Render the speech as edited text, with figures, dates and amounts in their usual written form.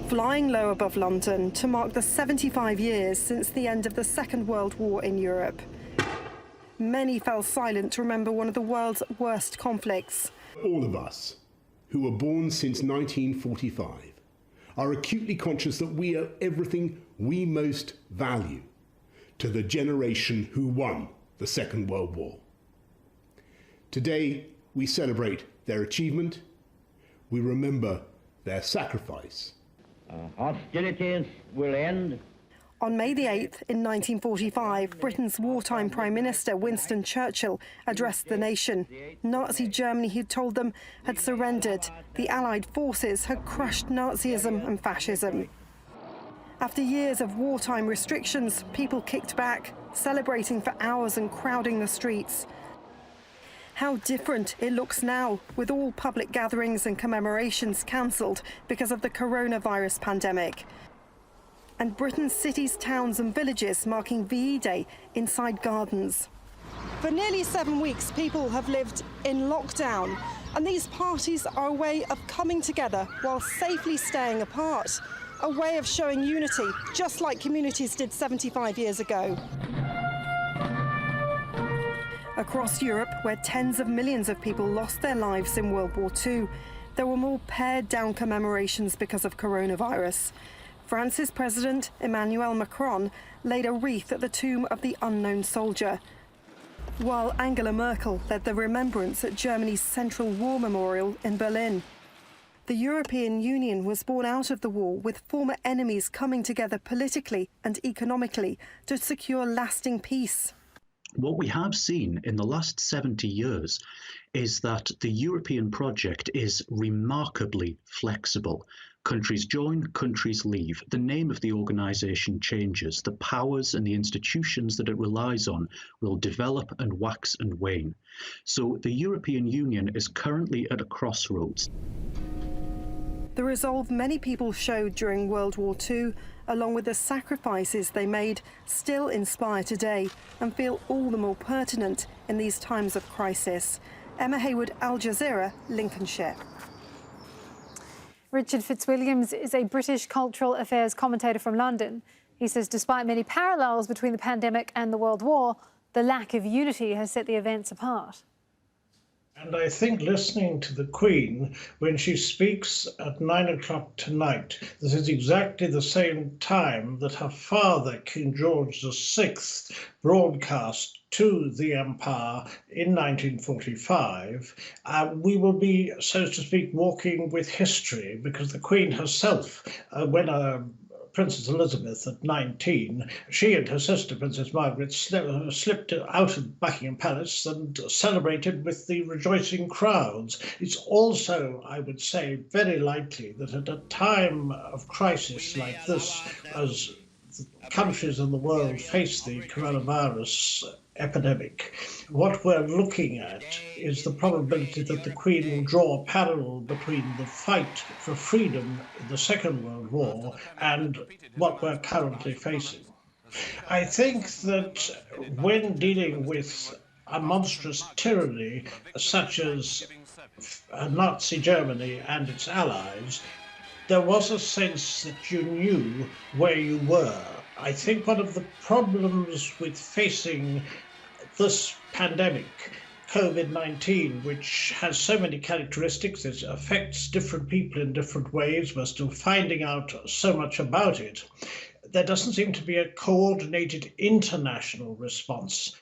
flying low above London to mark the 75 years since the end of the Second World War in Europe. Many fell silent to remember one of the world's worst conflicts. All of us who were born since 1945 are acutely conscious that we owe everything we most value to the generation who won the Second World War. Today, we celebrate their achievement, we remember their sacrifice. Hostilities will end. On May the 8th, in 1945, Britain's wartime Prime Minister Winston Churchill addressed the nation. Nazi Germany, he told them, had surrendered. The Allied forces had crushed Nazism and fascism. After years of wartime restrictions, people kicked back, celebrating for hours and crowding the streets. How different it looks now, with all public gatherings and commemorations cancelled because of the coronavirus pandemic. And Britain's cities, towns and villages marking VE Day inside gardens. For nearly 7 weeks, people have lived in lockdown, and these parties are a way of coming together while safely staying apart, a way of showing unity, just like communities did 75 years ago. Across Europe, where tens of millions of people lost their lives in World War II, there were more pared-down commemorations because of coronavirus. France's President Emmanuel Macron laid a wreath at the tomb of the unknown soldier, while Angela Merkel led the remembrance at Germany's Central War Memorial in Berlin. The European Union was born out of the war, with former enemies coming together politically and economically to secure lasting peace. What we have seen in the last 70 years is that the European project is remarkably flexible. Countries join, countries leave. The name of the organisation changes. The powers and the institutions that it relies on will develop and wax and wane. So the European Union is currently at a crossroads. The resolve many people showed during World War II, along with the sacrifices they made, still inspire today and feel all the more pertinent in these times of crisis. Emma Hayward, Al Jazeera, Lincolnshire. Richard Fitzwilliams is a British cultural affairs commentator from London. He says despite many parallels between the pandemic and the World War, the lack of unity has set the events apart. And I think listening to the Queen when she speaks at 9 o'clock tonight, this is exactly the same time that her father, King George VI, broadcast to the Empire in 1945, we will be, so to speak, walking with history, because the Queen herself, when Princess Elizabeth at 19, she and her sister, Princess Margaret, slipped out of Buckingham Palace and celebrated with the rejoicing crowds. It's also, I would say, very likely that at a time of crisis like this, as the countries in the world face the coronavirus epidemic, what we're looking at is the probability that the Queen will draw a parallel between the fight for freedom in the Second World War and what we're currently facing. I think that when dealing with a monstrous tyranny such as Nazi Germany and its allies, there was a sense that you knew where you were. I think one of the problems with facing this pandemic, COVID-19, which has so many characteristics, it affects different people in different ways, we're still finding out so much about it. There doesn't seem to be a coordinated international response